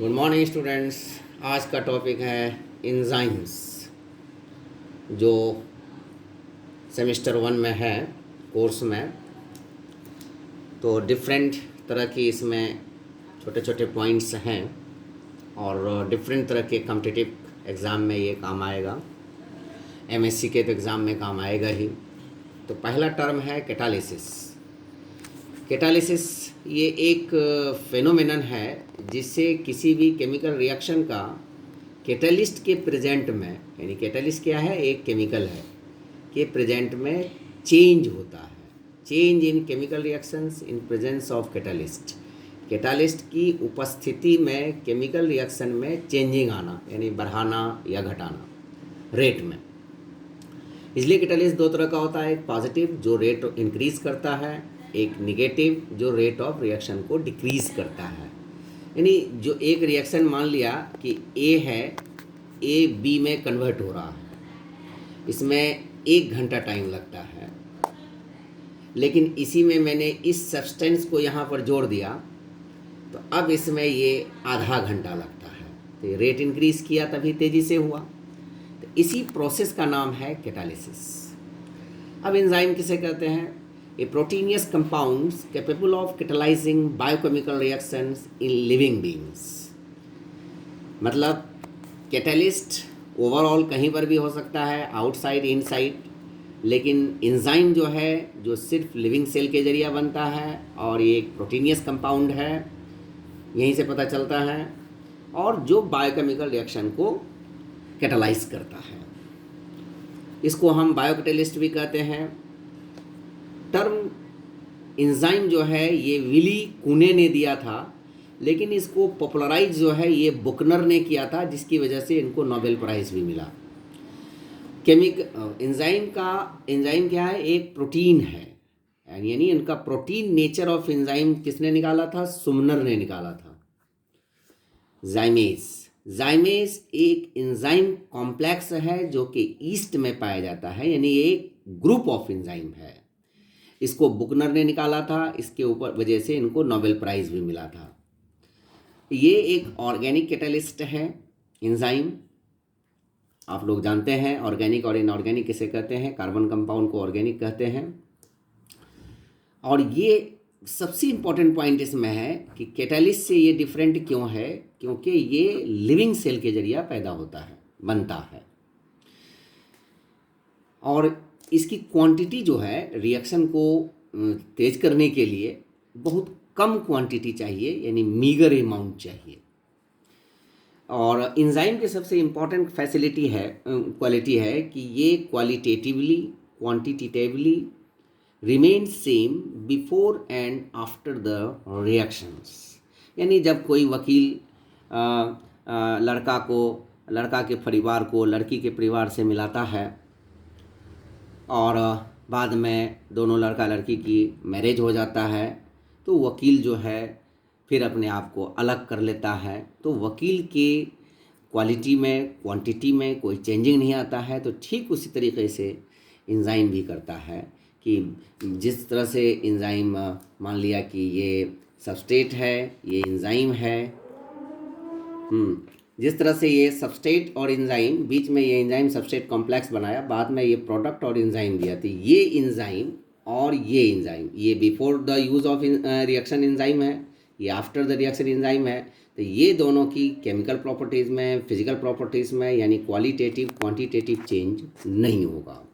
Good morning students. आज का topic है एंजाइम्स, जो सेमेस्टर 1 में है कोर्स में। तो डिफरेंट तरह की इसमें छोटे छोटे पॉइंट्स हैं और डिफरेंट तरह के कॉम्पिटिटिव एग्ज़ाम में ये काम आएगा। एमएससी के तो एग्ज़ाम में काम आएगा ही। तो पहला टर्म है कैटालिसिस। कैटालिसिस ये एक फेनोमेनन है जिससे किसी भी केमिकल रिएक्शन का कैटलिस्ट के प्रेजेंट में, यानी कैटलिस्ट क्या है, एक केमिकल है, के प्रेजेंट में चेंज होता है। Change in chemical reactions in presence of catalyst. Catalyst की उपस्थिति में केमिकल रिएक्शन में चेंजिंग आना, यानी बढ़ाना या घटाना रेट में। इसलिए कैटलिस्ट दो तरह का होता है, एक पॉजिटिव जो रेट इंक्रीज करता है, एक निगेटिव जो रेट ऑफ रिएक्शन को डिक्रीज करता है। यानी जो एक रिएक्शन मान लिया कि ए है, ए बी में कन्वर्ट हो रहा है, इसमें 1 घंटा टाइम लगता है, लेकिन इसी में मैंने इस सब्सटेंस को यहाँ पर जोड़ दिया तो अब इसमें ये आधा घंटा लगता है। तो ये रेट इंक्रीज किया तभी तेज़ी से हुआ। तो इसी प्रोसेस का नाम है कैटालिसिस। अब एंजाइम किसे कहते हैं? A proteinious compounds capable of catalysing biochemical reactions in living beings. मतलब कैटलिस्ट ओवरऑल कहीं पर भी हो सकता है, आउटसाइड इनसाइड, लेकिन एंजाइम जो है जो सिर्फ लिविंग सेल के जरिए बनता है और ये एक प्रोटीनियस कंपाउंड है, यहीं से पता चलता है, और जो बायोकेमिकल रिएक्शन को कैटलाइज करता है। इसको हम बायोकैटलिस्ट भी कहते हैं। टर्म एंजाइम जो है ये विली कुने ने दिया था, लेकिन इसको पॉपुलराइज जो है ये बुकनर ने किया था, जिसकी वजह से इनको नोबेल प्राइज़ भी मिला। एंजाइम क्या है? एक प्रोटीन है, यानी इनका प्रोटीन नेचर ऑफ एंजाइम किसने निकाला था? सुमनर ने निकाला था। जाइमेज एक एंजाइम कॉम्प्लेक्स है जो कि ईस्ट में पाया जाता है, यानी ये एक ग्रुप ऑफ एंजाइम है। इसको बुकनर ने निकाला था, इसके ऊपर वजह से इनको नोबेल प्राइज़ भी मिला था। ये एक ऑर्गेनिक कैटलिस्ट है एंजाइम। आप लोग जानते हैं ऑर्गेनिक और इनऑर्गेनिक किसे कहते हैं। कार्बन कंपाउंड को ऑर्गेनिक कहते हैं। और ये सबसे इम्पोर्टेंट पॉइंट इसमें है कि कैटलिस्ट से ये डिफरेंट क्यों है, क्योंकि ये लिविंग सेल के जरिए पैदा होता है, बनता है, और इसकी क्वांटिटी जो है रिएक्शन को तेज करने के लिए बहुत कम क्वांटिटी चाहिए, यानी मीगर अमाउंट चाहिए। और एंजाइम की सबसे इम्पॉर्टेंट फैसिलिटी है, क्वालिटी है कि ये qualitatively quantitatively remain same before and after the reactions. यानी जब कोई वकील लड़का के परिवार को लड़की के परिवार से मिलाता है और बाद में दोनों लड़का लड़की की मैरिज हो जाता है, तो वकील जो है फिर अपने आप को अलग कर लेता है। तो वकील के क्वालिटी में क्वांटिटी में कोई चेंजिंग नहीं आता है। तो ठीक उसी तरीके से एंजाइम भी करता है कि जिस तरह से एंजाइम मान लिया कि ये सबस्ट्रेट है, ये एंजाइम है, जिस तरह से ये सबस्ट्रेट और एंजाइम बीच में ये एंजाइम सबस्ट्रेट कॉम्प्लेक्स बनाया, बाद में ये प्रोडक्ट और एंजाइम दिया। तो ये एंजाइम और ये एंजाइम, ये before the use of reaction enzyme है, ये आफ्टर द रिएक्शन एंजाइम है। तो ये दोनों की केमिकल प्रॉपर्टीज़ में, फिजिकल प्रॉपर्टीज़ में, यानी क्वालिटेटिव क्वांटिटेटिव चेंज नहीं होगा।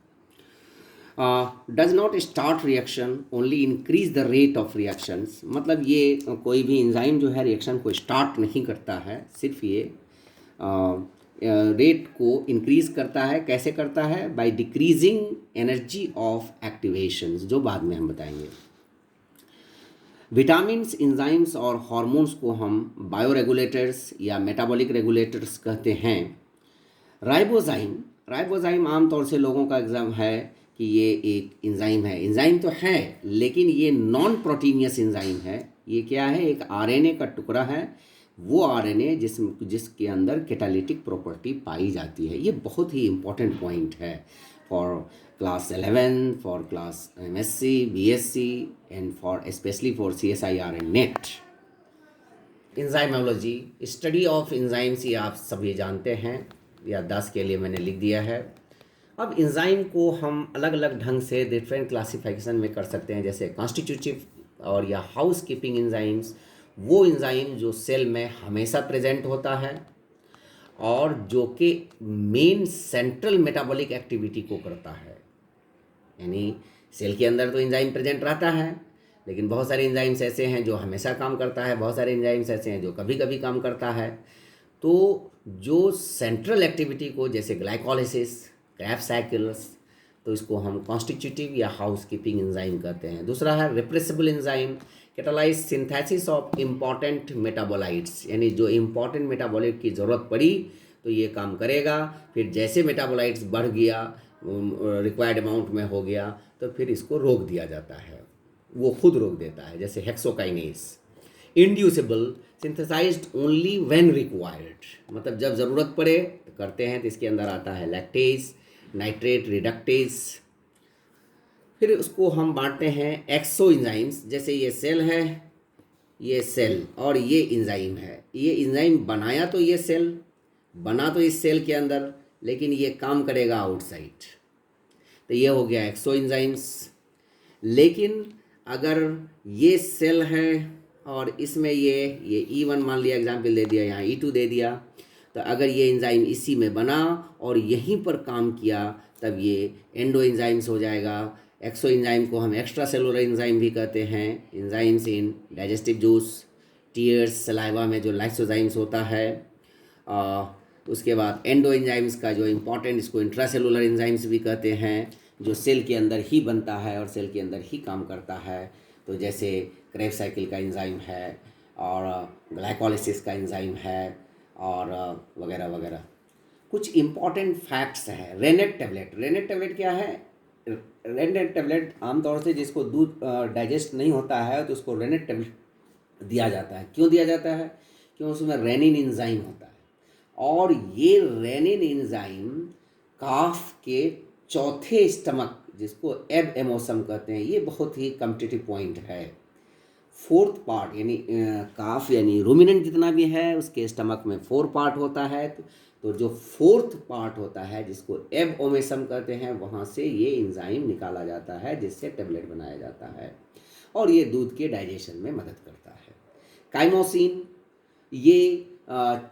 Does not start reaction, only increase the rate of reactions. मतलब ये कोई भी एंजाइम जो है रिएक्शन को स्टार्ट नहीं करता है, सिर्फ ये रेट को इंक्रीज करता है। कैसे करता है? बाय डिक्रीजिंग एनर्जी ऑफ एक्टिवेशंस, जो बाद में हम बताएंगे। विटामिन्स, एंजाइम्स और हार्मोन्स को हम बायोरेगुलेटर्स या मेटाबॉलिक रेगुलेटर्स कहते हैं। राइबोजाइम आमतौर से लोगों का एग्जाम है कि ये एक एंजाइम है। एंजाइम तो है, लेकिन ये नॉन प्रोटीनियस एंजाइम है। ये क्या है? एक आरएनए का टुकड़ा है, वो आरएनए जिसके अंदर कैटालिटिक प्रॉपर्टी पाई जाती है। ये बहुत ही इम्पोर्टेंट पॉइंट है for class 11, for class MSc, BSc and for specially for CSIR and NET. Enzymology, study of enzymes, ये आप सभी जानते हैं, याददाश्त के लिए मैंने लिख दिया है। अब इंजाइम को हम अलग अलग ढंग से डिफरेंट क्लासिफिकेशन में कर सकते हैं, जैसे कॉन्स्टिट्यूटिव और या हाउस कीपिंग इंजाइम्स, वो इंजाइम जो सेल में हमेशा प्रेजेंट होता है और जो कि मेन सेंट्रल मेटाबॉलिक एक्टिविटी को करता है। यानी सेल के अंदर तो एंजाइम प्रेजेंट रहता है, लेकिन बहुत सारे एंजाइम्स ऐसे हैं जो हमेशा काम करता है, बहुत सारे एंजाइम्स ऐसे हैं जो कभी कभी काम करता है। तो जो सेंट्रल एक्टिविटी को, जैसे ग्लाइकोलाइसिस, क्रैब साइकिल्स, तो इसको हम कॉन्स्टिट्यूटिव या हाउस कीपिंग एंजाइम कहते हैं। दूसरा है repressible enzyme, catalyse synthesis of important metabolites, यानी जो इम्पॉर्टेंट मेटाबोलाइट की ज़रूरत पड़ी तो ये काम करेगा, फिर जैसे मेटाबोलाइट्स बढ़ गया, रिक्वायर्ड अमाउंट में हो गया, तो फिर इसको रोक दिया जाता है, वो खुद रोक देता है, जैसे hexokinase. Inducible, synthesized only when required, मतलब जब ज़रूरत पड़े तो करते हैं, तो इसके अंदर आता है लैक्टेज, नाइट्रेट रिडक्टेज। फिर उसको हम बांटते हैं एक्सो एंजाइम्स, जैसे ये सेल है, ये सेल और ये एंजाइम है। ये एंजाइम बनाया तो ये सेल, बना तो इस सेल के अंदर, लेकिन ये काम करेगा आउटसाइड, तो ये हो गया एक्सो एंजाइम्स। लेकिन अगर ये सेल है और इसमें ये E1 मान लिया, एग्जाम्पल दे दिया, यहाँ E2 दे दिया, तो अगर ये एंजाइम इसी में बना और यहीं पर काम किया, तब ये एंडो एंजाइम्स हो जाएगा। एक्सो एंजाइम को हम एक्स्ट्रा सेलुलर एंजाइम भी कहते हैं। एंजाइम्स इन डाइजेस्टिव जूस, टीयर्स, सलाइवा में जो लाइसोजाइम्स होता है। उसके बाद एंडो एंजाइम्स का जो इम्पॉर्टेंट, इसको इंट्रासेलुलर एंजाइम्स भी कहते हैं, जो सेल के अंदर ही बनता है और सेल के अंदर ही काम करता है। तो जैसे क्रेब साइकिल का एंजाइम है और ग्लाइकोलाइसिस का एंजाइम है और वगैरह वगैरह। कुछ इम्पॉर्टेंट फैक्ट्स हैं। रेनेट टेबलेट, रेनेट टेबलेट क्या है? रेनेट टेबलेट आमतौर से जिसको दूध डाइजेस्ट नहीं होता है तो उसको रेनेट टेबलेट दिया जाता है। क्यों दिया जाता है? क्यों उसमें रेनिन एंजाइम होता है, और ये रेनिन एंजाइम काफ के चौथे स्टमक, जिसको एब एमोसम कहते हैं, ये बहुत ही कॉम्पिटिटिव पॉइंट है। फोर्थ पार्ट, यानी काफ यानी रूमिनेंट जितना भी है उसके स्टमक में 4 पार्ट होता है, तो जो फोर्थ पार्ट होता है जिसको एब ओमेसम कहते हैं, वहाँ से ये एंजाइम निकाला जाता है, जिससे टेबलेट बनाया जाता है, और ये दूध के डाइजेशन में मदद करता है। काइमोसिन, ये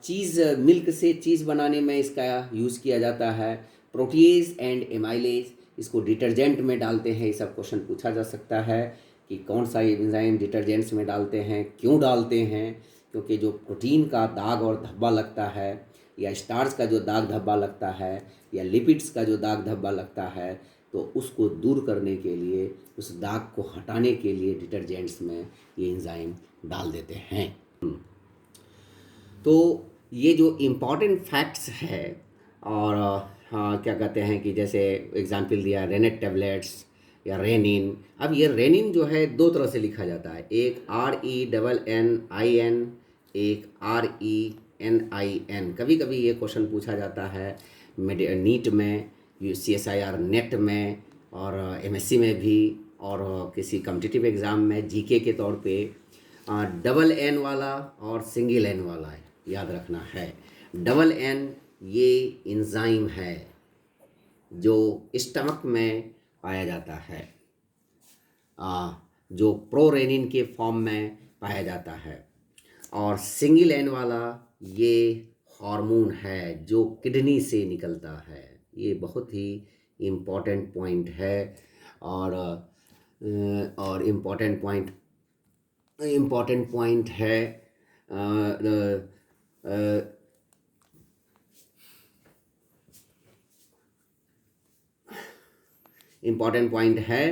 चीज़, मिल्क से चीज़ बनाने में इसका यूज़ किया जाता है। प्रोटीएज एंड एमाइलेज, इसको डिटर्जेंट में डालते हैं। ये सब क्वेश्चन पूछा जा सकता है कि कौन सा एंजाइम डिटर्जेंट्स में डालते हैं, क्यों डालते हैं? क्योंकि जो प्रोटीन का दाग और धब्बा लगता है, या स्टार्च का जो दाग धब्बा लगता है, या लिपिड्स का जो दाग धब्बा लगता है, तो उसको दूर करने के लिए, उस दाग को हटाने के लिए डिटर्जेंट्स में ये एंजाइम डाल देते हैं। तो ये जो इम्पॉर्टेंट फैक्ट्स है, और हाँ क्या कहते हैं कि जैसे एग्जाम्पल दिया रेनेट टेबलेट्स या रेनिन। अब ये रेनिन जो है 2 तरह से लिखा जाता है, एक RENNIN, एक RENIN। कभी कभी ये क्वेश्चन पूछा जाता है नीट में, CSIR नेट में, और MSc में भी, और किसी कॉम्पिटिटिव एग्ज़ाम में GK के तौर पे डबल N वाला और सिंगल N वाला है, याद रखना है। डबल N ये एंजाइम है जो स्टमक में पाया जाता है, जो प्रोरेनिन के फॉर्म में पाया जाता है, और सिंगल N वाला ये हार्मोन है जो किडनी से निकलता है। ये बहुत ही इम्पॉर्टेंट पॉइंट है, और इम्पॉर्टेंट पॉइंट है। इम्पॉर्टेंट पॉइंट है,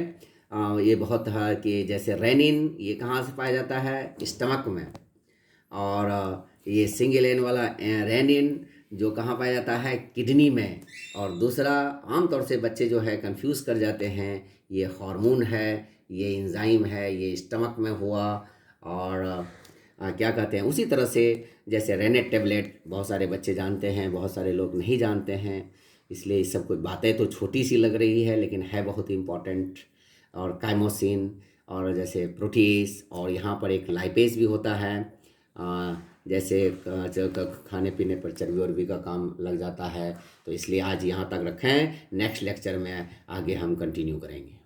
ये बहुत है कि जैसे रेनिन, ये कहाँ से पाया जाता है? स्टमक में। और ये सिंगल N वाला रेनिन जो कहाँ पाया जाता है? किडनी में। और दूसरा, आमतौर से बच्चे जो है कंफ्यूज कर जाते हैं, ये हार्मोन है, ये एंजाइम है, ये स्टमक में हुआ, और क्या कहते हैं, उसी तरह से जैसे रेनेट टेबलेट बहुत सारे बच्चे जानते हैं, बहुत सारे लोग नहीं जानते हैं, इसलिए ये सब कुछ बातें तो छोटी सी लग रही है लेकिन है बहुत इम्पॉर्टेंट। और काइमोसिन, और जैसे प्रोटीज, और यहाँ पर एक लाइपेज भी होता है, जैसे खाने पीने पर चर्बी वर्बी का काम लग जाता है, तो इसलिए आज यहाँ तक रखें। नेक्स्ट लेक्चर में आगे हम कंटिन्यू करेंगे।